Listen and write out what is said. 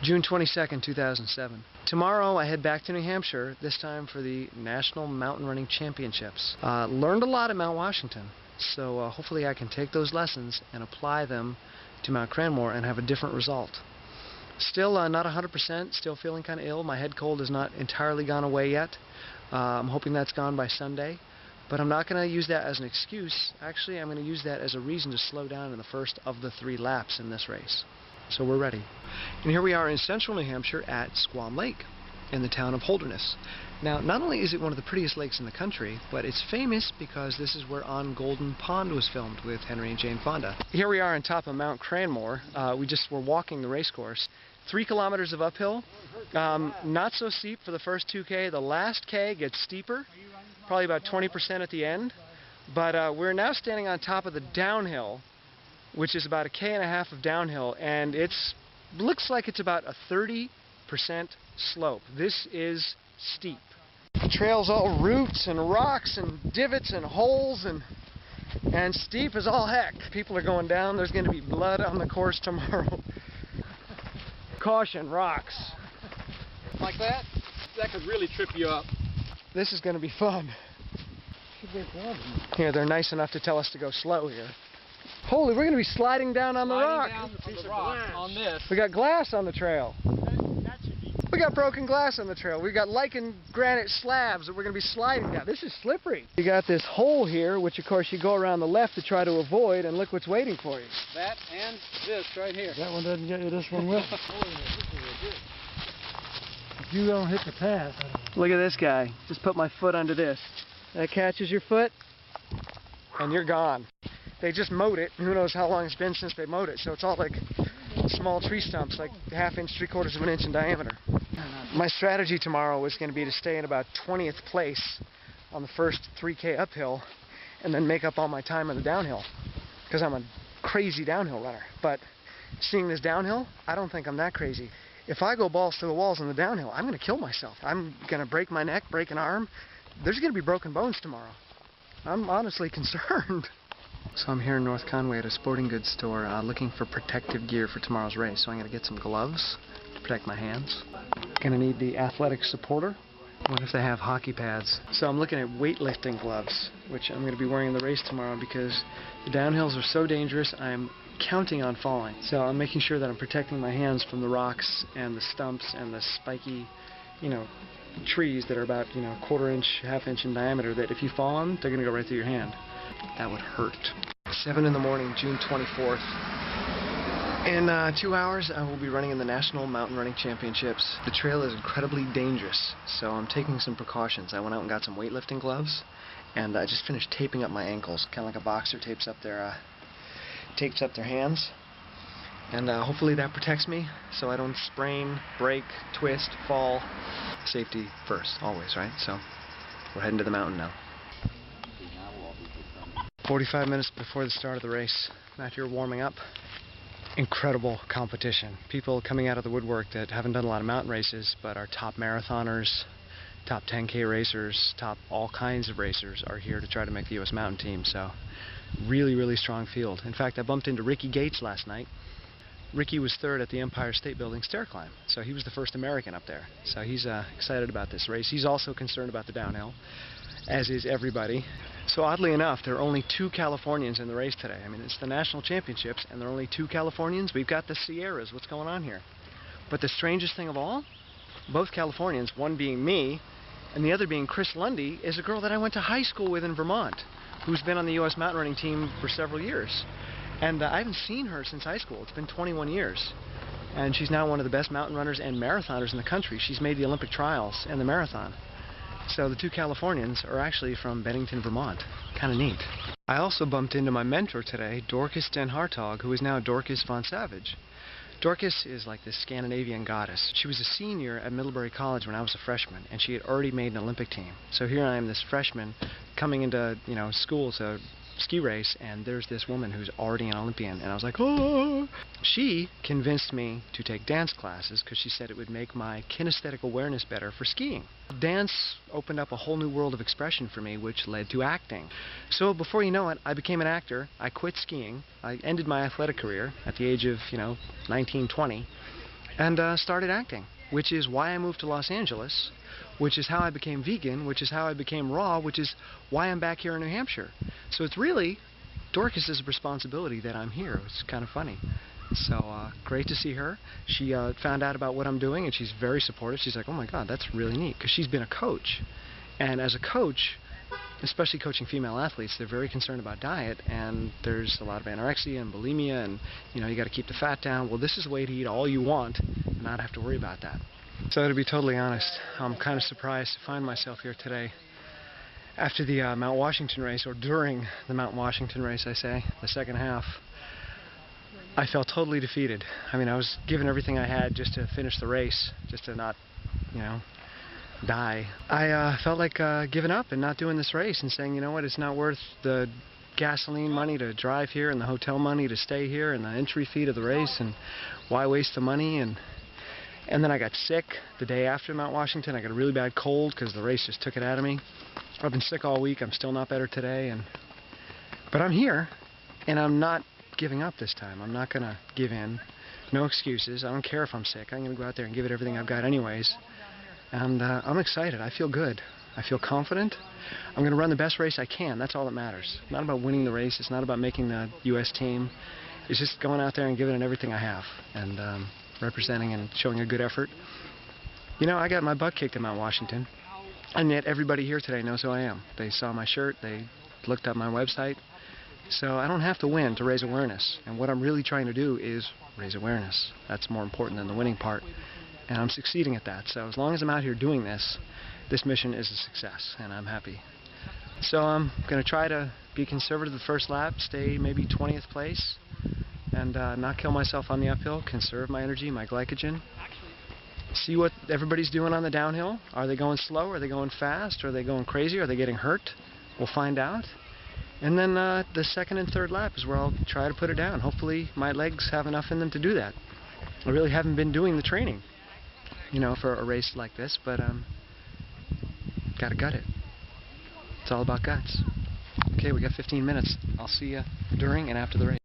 June 22nd, 2007. Tomorrow I head back to New Hampshire, this time for the National Mountain Running Championships. Learned a lot at Mount Washington, so hopefully I can take those lessons and apply them to Mount Cranmore and have a different result. Still not 100%, still feeling kind of ill. My head cold has not entirely gone away yet. I'm hoping that's gone by Sunday. But I'm not going to use that as an excuse. Actually, I'm going to use that as a reason to slow down in the first of the 3 laps in this race. So we're ready. And here we are in central New Hampshire at Squam Lake in the town of Holderness. Now, not only is it one of the prettiest lakes in the country, but it's famous because this is where On Golden Pond was filmed with Henry and Jane Fonda. Here we are on top of Mount Cranmore. We just were walking the race course. 3 kilometers of uphill. Not so steep for the first 2K. The last K gets steeper, probably about 20% at the end. But we're now standing on top of the downhill, which is about 1.5 K of downhill, and looks like it's about a 30% slope. This is steep. The trail's all roots and rocks and divots and holes and steep as all heck. People are going down. There's going to be blood on the course tomorrow. Caution, rocks. Like that? That could really trip you up. This is going to be fun. Here, they're nice enough to tell us to go slow here. Holy, we're going to be sliding down on the rock. Down the piece of glass on this. We got glass on the trail. We got broken glass on the trail. We got lichen granite slabs that we're going to be sliding down. This is slippery. You got this hole here, which of course you go around the left to try to avoid, and look what's waiting for you. That and this right here. That one doesn't get you, this one will. If you don't hit the path. Look at this guy. Just put my foot under this. That catches your foot, and you're gone. They just mowed it. Who knows how long it's been since they mowed it. So it's all like small tree stumps, like 1/2 inch, 3/4 of an inch in diameter. My strategy tomorrow is going to be to stay in about 20th place on the first 3K uphill, and then make up all my time on the downhill, because I'm a crazy downhill runner. But seeing this downhill, I don't think I'm that crazy. If I go balls to the walls on the downhill, I'm going to kill myself. I'm going to break my neck, break an arm. There's going to be broken bones tomorrow. I'm honestly concerned. So I'm here in North Conway at a sporting goods store looking for protective gear for tomorrow's race. So I'm going to get some gloves to protect my hands. Going to need the athletic supporter. What if they have hockey pads? So I'm looking at weightlifting gloves, which I'm going to be wearing in the race tomorrow because the downhills are so dangerous. I'm counting on falling. So I'm making sure that I'm protecting my hands from the rocks and the stumps and the spiky, trees that are about, 1/4 inch, 1/2 inch in diameter, that if you fall on, they're going to go right through your hand. That would hurt. 7 in the morning, June 24th. In 2 hours, I will be running in the National Mountain Running Championships. The trail is incredibly dangerous, so I'm taking some precautions. I went out and got some weightlifting gloves, and I just finished taping up my ankles, kind of like a boxer tapes up their hands. And hopefully that protects me, so I don't sprain, break, twist, fall. Safety first, always, right? So we're heading to the mountain now. 45 minutes before the start of the race. Out here warming up. Incredible competition. People coming out of the woodwork that haven't done a lot of mountain races, but are top marathoners, top 10K racers, top all kinds of racers are here to try to make the US Mountain team. So really, really strong field. In fact, I bumped into Ricky Gates last night. Ricky was 3rd at the Empire State Building stair climb, so he was the first American up there. So he's excited about this race. He's also concerned about the downhill, as is everybody. So oddly enough, there are only 2 Californians in the race today. I mean, it's the national championships, and there are only 2 Californians. We've got the Sierras. What's going on here? But the strangest thing of all, both Californians, one being me, and the other being Chris Lundy, is a girl that I went to high school with in Vermont, who's been on the US mountain running team for several years. And I haven't seen her since high school. It's been 21 years. And she's now one of the best mountain runners and marathoners in the country. She's made the Olympic trials and the marathon. So the 2 Californians are actually from Bennington, Vermont. Kind of neat. I also bumped into my mentor today, Dorcas Den Hartog, who is now Dorcas von Savage. Dorcas is like this Scandinavian goddess. She was a senior at Middlebury College when I was a freshman, and she had already made an Olympic team. So here I am, this freshman, coming into school to ski race, and there's this woman who's already an Olympian, and I was like, oh! She convinced me to take dance classes because she said it would make my kinesthetic awareness better for skiing. Dance opened up a whole new world of expression for me, which led to acting. So before you know it, I became an actor. I quit skiing. I ended my athletic career at the age of, 19, 20, and started acting, which is why I moved to Los Angeles, which is how I became vegan, which is how I became raw, which is why I'm back here in New Hampshire. So it's really Dorcas's responsibility that I'm here. It's kind of funny. So great to see her. She found out about what I'm doing, and she's very supportive. She's like, oh my God, that's really neat, because she's been a coach. And as a coach, especially coaching female athletes, they're very concerned about diet, and there's a lot of anorexia and bulimia, and you got to keep the fat down. Well, this is a way to eat all you want and not have to worry about that. So to be totally honest, I'm kind of surprised to find myself here today after the Mount Washington race, or during the Mount Washington race, I say, the second half. I felt totally defeated. I mean, I was giving everything I had just to finish the race, just to not, die. I felt like giving up and not doing this race and saying, you know what, it's not worth the gasoline money to drive here and the hotel money to stay here and the entry fee to the race, and why waste the money? And then I got sick the day after Mount Washington. I got a really bad cold because the race just took it out of me. I've been sick all week. I'm still not better today, but I'm here, and I'm not giving up this time. I'm not going to give in. No excuses. I don't care if I'm sick. I'm going to go out there and give it everything I've got anyways. And I'm excited. I feel good. I feel confident. I'm going to run the best race I can. That's all that matters. It's not about winning the race. It's not about making the US team. It's just going out there and giving it everything I have, and representing and showing a good effort. I got my butt kicked at Mount Washington, and yet everybody here today knows who I am. They saw my shirt. They looked up my website. So I don't have to win to raise awareness. And what I'm really trying to do is raise awareness. That's more important than the winning part. And I'm succeeding at that. So as long as I'm out here doing this, this mission is a success, and I'm happy. So I'm going to try to be conservative the first lap, stay maybe 20th place, and not kill myself on the uphill, conserve my energy, my glycogen. See what everybody's doing on the downhill. Are they going slow? Are they going fast? Are they going crazy? Are they getting hurt? We'll find out. And then the second and third lap is where I'll try to put it down. Hopefully my legs have enough in them to do that. I really haven't been doing the training, for a race like this, but gotta gut it. It's all about guts. Okay, we got 15 minutes. I'll see you during and after the race.